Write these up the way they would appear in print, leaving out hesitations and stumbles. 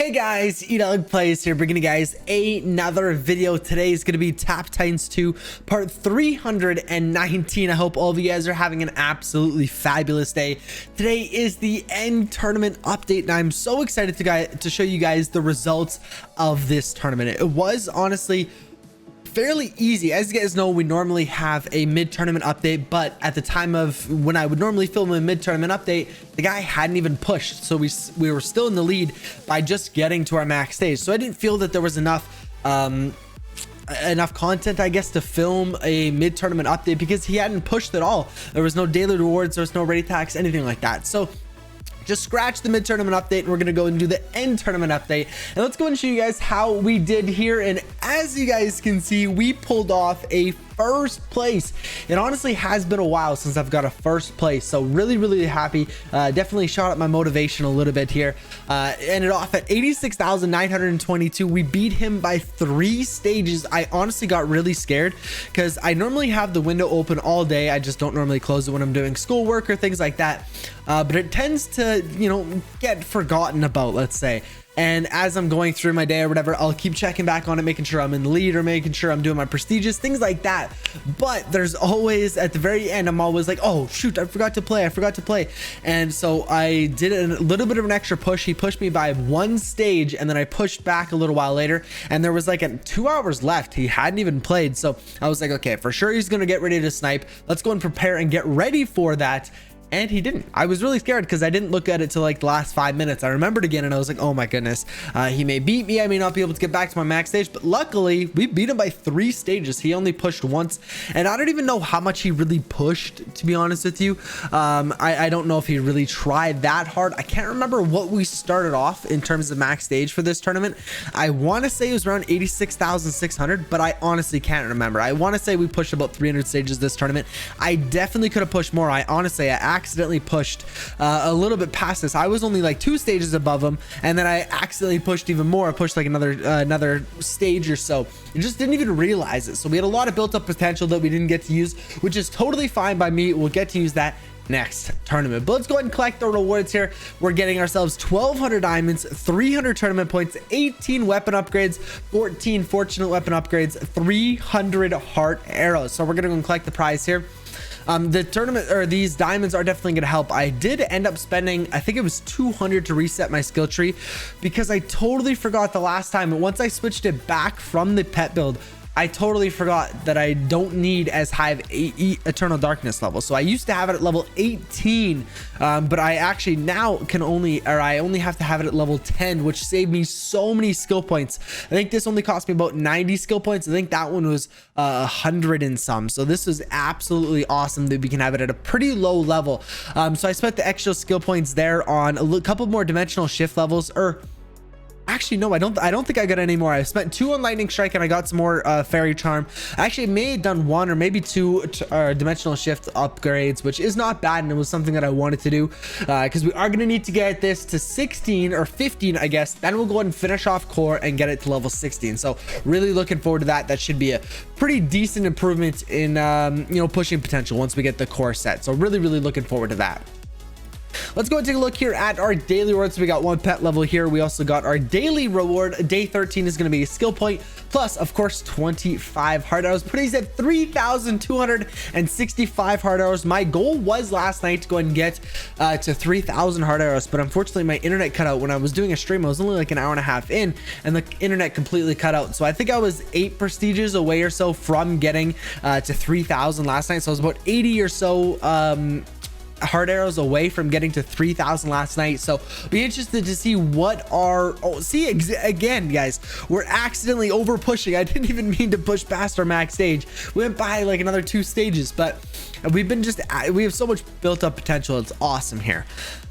Hey guys, EdogPlays here, bringing you guys another video. Today is going to be Tap Titans 2 part 319. I hope all of you guys are having an absolutely fabulous day. Today is the end tournament update, and I'm so excited to show you guys the results of this tournament. It was honestly fairly easy. As you guys know, we normally have a mid-tournament update, but at the time of when I would normally film a mid-tournament update, the guy hadn't even pushed, so we were still in the lead by just getting to our max stage. So I didn't feel that there was enough content, I guess, to film a mid-tournament update because he hadn't pushed at all. There was no daily rewards, there was no ready tax, anything like that. So just scratch the mid-tournament update, and we're going to go and do the end tournament update. And let's go and show you guys how we did here. And as you guys can see, we pulled off a first place. It honestly has been a while since I've got a first place, so really happy. Definitely shot up my motivation a little bit here. Ended off at 86,922. We beat him by 3 stages. I honestly got really scared because I normally have the window open all day. I just don't normally close it when I'm doing schoolwork or things like that, but it tends to, get forgotten about, let's say. And as I'm going through my day or whatever, I'll keep checking back on it, making sure I'm in the lead or making sure I'm doing my prestigious, things like that. But there's always, at the very end, I'm always like, oh shoot, I forgot to play. And so I did a little bit of an extra push. He pushed me by 1 stage, and then I pushed back a little while later, and there was like 2 hours left. He hadn't even played. So I was like, okay, for sure he's gonna get ready to snipe. Let's go and prepare and get ready for that. And he didn't. I was really scared because I didn't look at it till like the last 5 minutes. I remembered again, and I was like, oh my goodness, he may beat me. I may not be able to get back to my max stage, but luckily we beat him by 3 stages. He only pushed once, and I don't even know how much he really pushed, to be honest with you. I don't know if he really tried that hard. I can't remember what we started off in terms of max stage for this tournament. I want to say it was around 86,600, but I honestly can't remember. I want to say we pushed about 300 stages this tournament. I definitely could have pushed more. I accidentally pushed a little bit past this. I was only like 2 stages above him, and then I accidentally pushed even more. I pushed like another stage or so. You just didn't even realize it. So we had a lot of built up potential that we didn't get to use, which is totally fine by me. We'll get to use that next tournament. But let's go ahead and collect the rewards here. We're getting ourselves 1,200 diamonds, 300 tournament points, 18 weapon upgrades, 14 fortunate weapon upgrades, 300 heart arrows. So we're gonna go and collect the prize here. The tournament, or these diamonds, are definitely going to help. I did end up spending, I think it was 200 to reset my skill tree because I totally forgot the last time. And once I switched it back from the pet build, I totally forgot that I don't need as high of Eternal Darkness level. So I used to have it at level 18, but I actually now I only have to have it at level 10, which saved me so many skill points. I think this only cost me about 90 skill points. I think that one was 100 and some. So this is absolutely awesome that we can have it at a pretty low level. So I spent the extra skill points there on a couple more dimensional shift levels, or actually no, I don't think I got any more. I spent 2 on lightning strike, and I got some more fairy charm. I actually may have done 1 or maybe 2 dimensional shift upgrades, which is not bad, and it was something that I wanted to do because we are going to need to get this to 16 or 15, I guess. Then we'll go ahead and finish off core and get it to level 16. So really looking forward to that. That should be a pretty decent improvement in pushing potential once we get the core set. So really looking forward to that. Let's go and take a look here at our daily rewards. So we got 1 pet level here. We also got our daily reward. Day 13 is going to be a skill point, plus of course 25 heart arrows, putting us at 3,265 heart arrows. My goal was last night to go and get to 3,000 heart arrows, but unfortunately my internet cut out when I was doing a stream. I was only like an hour and a half in, and the internet completely cut out. So I think I was 8 prestiges away or so from getting to 3,000 last night. So I was about 80 or so heart arrows away from getting to 3,000 last night. So be interested to see what our again, guys, we're accidentally over pushing. I didn't even mean to push past our max stage. We went by like another 2 stages, but we have so much built up potential. It's awesome here.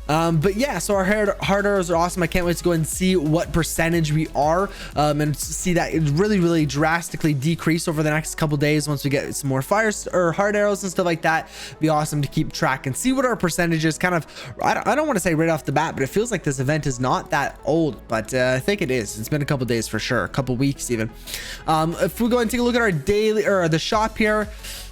But yeah, so our heart arrows are awesome. I can't wait to go and see what percentage we are, and see that it really drastically decrease over the next couple days once we get some more fires or heart arrows and stuff like that. Be awesome to keep track and see what our percentage is. Kind of, I don't want to say right off the bat, but it feels like this event is not that old, but I think it is. It's been a couple days for sure, a couple weeks even. If we go and take a look at our daily, or the shop here,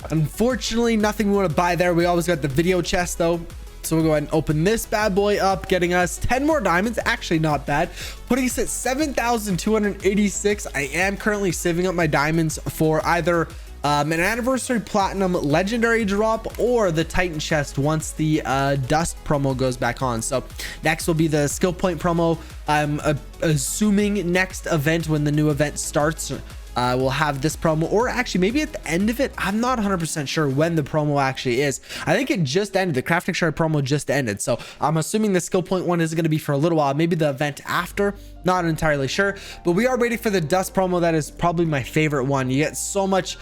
unfortunately nothing we want to buy there. We always got the video chest though. So we'll go ahead and open this bad boy up, getting us 10 more diamonds. Actually not bad, putting us at 7,286. I am currently saving up my diamonds for either an anniversary platinum legendary drop or the Titan chest once the dust promo goes back on. So next will be the skill point promo. I'm assuming next event, when the new event starts, we'll have this promo, or actually maybe at the end of it. I'm not 100% sure when the promo actually is. I think it just ended. The crafting shard promo just ended, so I'm assuming the skill point one is going to be for a little while, maybe the event after, not entirely sure. But we are waiting for the dust promo. That is probably my favorite one. You get so much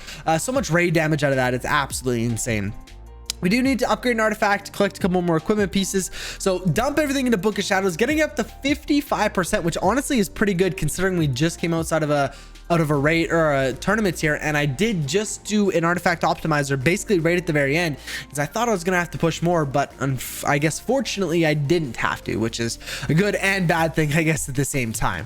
raid damage out of that. It's absolutely insane. We do need to upgrade an artifact, collect a couple more equipment pieces. So dump everything into Book of Shadows, getting up to 55%, which honestly is pretty good considering we just came outside of a raid or a tournament here, and I did just do an artifact optimizer basically right at the very end, because I thought I was gonna have to push more, but I guess fortunately I didn't have to, which is a good and bad thing, I guess, at the same time.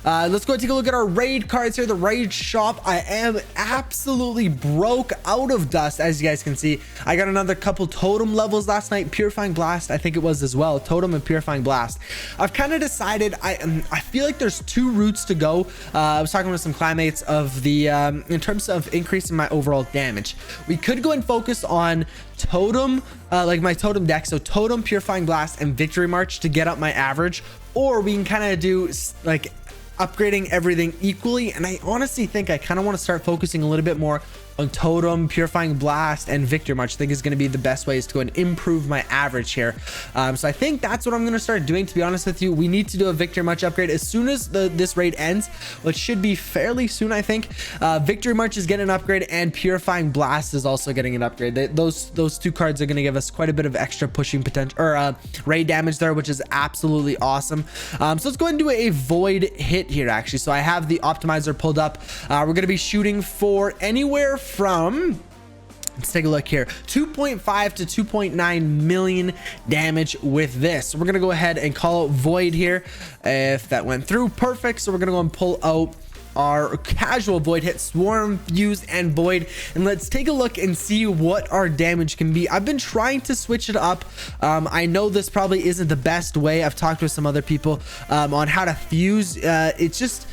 Let's go take a look at our raid cards here. The raid shop, I am absolutely broke out of dust. As you guys can see, I got another couple totem levels last night. Purifying Blast, I think it was as well, totem and Purifying Blast. I've kind of decided I feel like there's two routes to go. I was talking with some climates of the in terms of increasing my overall damage. We could go and focus on totem, like my totem deck, so totem, Purifying Blast, and Victory March to get up my average, or we can kind of do like upgrading everything equally. And I honestly think I kind of want to start focusing a little bit more on totem, Purifying Blast, and Victory March. I think is going to be the best ways to go and improve my average here. So I think that's what I'm going to start doing, to be honest with you. We need to do a Victory March upgrade as soon as this raid ends, which should be fairly soon, I think. Victory March is getting an upgrade, and Purifying Blast is also getting an upgrade. Those two cards are going to give us quite a bit of extra pushing potential, or raid damage there, which is absolutely awesome. So let's go ahead and do a void hit here, actually. So I have the optimizer pulled up. We're going to be shooting for anywhere from, let's take a look here, 2.5 to 2.9 million damage with this. So we're gonna go ahead and call out void here. If that went through, perfect. So we're gonna go and pull out our casual void hit, swarm, fuse, and void, and let's take a look and see what our damage can be. I've been trying to switch it up. I know this probably isn't the best way. I've talked with some other people on how to fuse. It's just,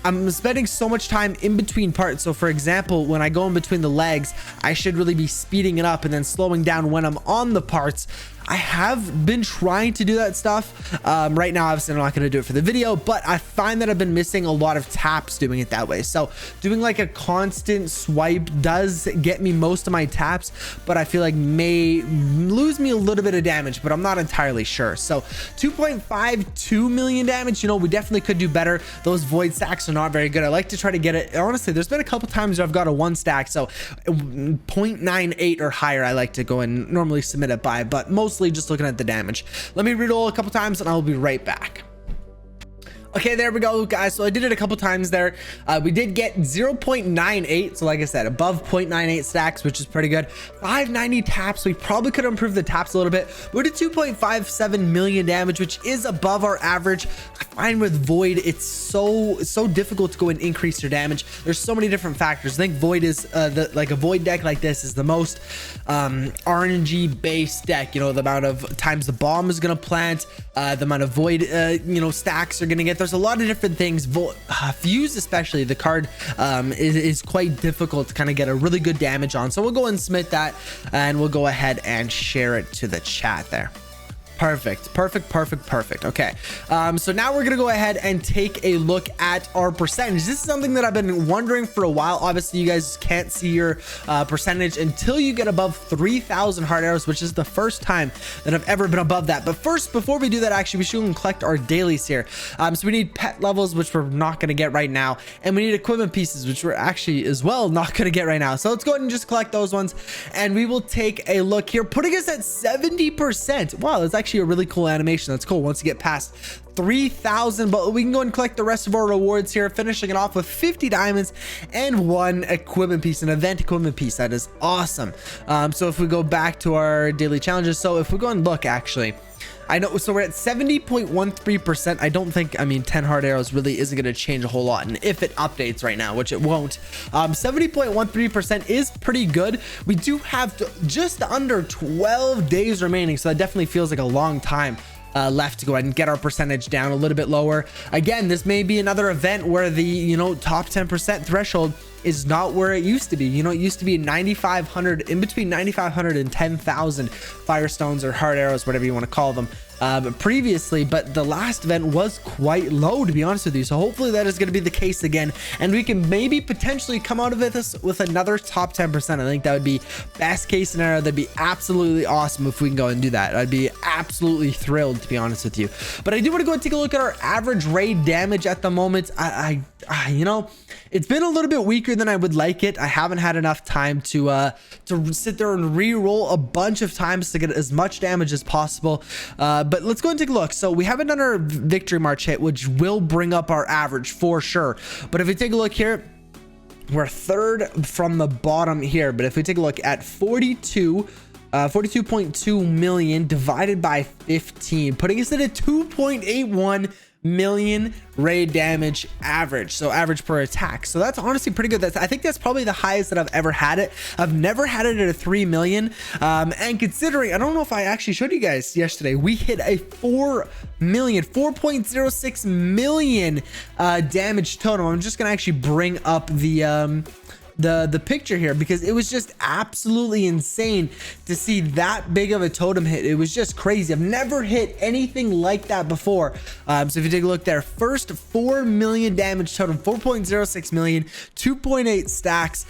I'm spending so much time in between parts. So for example, when I go in between the legs, I should really be speeding it up and then slowing down when I'm on the parts. I have been trying to do that stuff. Right now, obviously, I'm not going to do it for the video, but I find that I've been missing a lot of taps doing it that way. So doing like a constant swipe does get me most of my taps, but I feel like may lose me a little bit of damage, but I'm not entirely sure. So 2.52 million damage, you know, we definitely could do better. Those void stacks are not very good. I like to try to get it. Honestly, there's been a couple times where I've got a one stack, so 0.98 or higher I like to go and normally submit it by, but mostly just looking at the damage. Let me reroll a couple times and I'll be right back. Okay, there we go, guys. So I did it a couple times there. We did get 0.98. So like I said, above 0.98 stacks, which is pretty good. 590 taps. We probably could improve the taps a little bit. We did 2.57 million damage, which is above our average. I find with void, it's so difficult to go and increase your damage. There's so many different factors. I think void is like a void deck like this is the most RNG based deck. You know, the amount of times the bomb is gonna plant, the amount of void you know, stacks are gonna get. There's a lot of different things. Fuse, especially the card, is quite difficult to kind of get a really good damage on. So we'll go and submit that, and we'll go ahead and share it to the chat there. Perfect. Okay, so now we're gonna go ahead and take a look at our percentage. This is something that I've been wondering for a while. Obviously, you guys can't see your percentage until you get above 3,000 heart arrows, which is the first time that I've ever been above that. But first, before we do that, actually, we should collect our dailies here. So we need pet levels, which we're not gonna get right now, and we need equipment pieces, which we're actually as well not gonna get right now. So let's go ahead and just collect those ones, and we will take a look here, putting us at 70%. Wow, that's actually a really cool animation. That's cool once you get past 3,000, but we can go and collect the rest of our rewards here, finishing it off with 50 diamonds and one equipment piece, an event equipment piece. That is awesome. So if we go back to our daily challenges, so if we go and look, actually, I know, so we're at 70.13%. I don't think, I mean, 10 hard arrows really isn't going to change a whole lot. And if it updates right now, which it won't, 70.13% is pretty good. We do have just under 12 days remaining. So that definitely feels like a long time left to go ahead and get our percentage down a little bit lower. Again, this may be another event where the, you know, top 10% threshold is not where it used to be. You know, it used to be 9,500, in between 9,500 and 10,000 firestones or hard arrows, whatever you want to call them, previously, but the last event was quite low, to be honest with you. So hopefully that is going to be the case again, and we can maybe potentially come out of it with another top 10%. I think that would be best case scenario. That'd be absolutely awesome if we can go and do that. I'd be absolutely thrilled, to be honest with you. But I do want to go and take a look at our average raid damage at the moment. You know, it's been a little bit weaker than I would like it. I haven't had enough time to sit there and re-roll a bunch of times to get as much damage as possible. But let's go and take a look. So we haven't done our victory march hit, which will bring up our average for sure. But if we take a look here, we're third from the bottom here. But if we take a look at 42.2 million divided by 15, putting us at a 2.81 million raid damage average, so average per attack. So that's honestly pretty good. I think that's probably the highest that I've ever had it. I've never had it at a 3 million, and considering, I don't know if I actually showed you guys yesterday, we hit a 4.06 million damage total. I'm just gonna actually bring up the picture here, because it was just absolutely insane to see that big of a totem hit. It was just crazy. I've never hit anything like that before. So if you take a look there, first 4 million damage totem, 4.06 million, 2.8 stacks,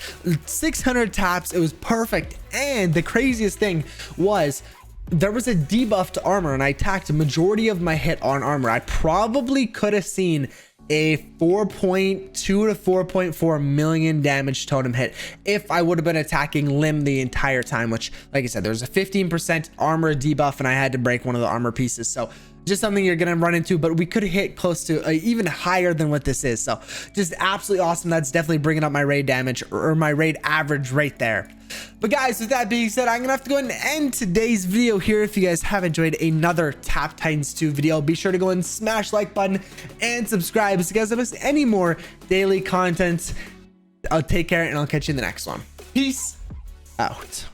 600 taps. It was perfect. And the craziest thing was, there was a debuff to armor, and I attacked a majority of my hit on armor. I probably could have seen a 4.2 to 4.4 million damage totem hit if I would have been attacking limb the entire time, which, like I said, there's a 15% armor debuff and I had to break one of the armor pieces. So just something you're gonna run into, but we could hit close to even higher than what this is. So just absolutely awesome. That's definitely bringing up my raid damage, or my raid average right there. But guys, with that being said, I'm gonna have to go ahead and end today's video here. If you guys have enjoyed another Tap Titans 2 video, be sure to go and smash like button and subscribe so you guys don't miss any more daily content. I'll take care, and I'll catch you in the next one. Peace out.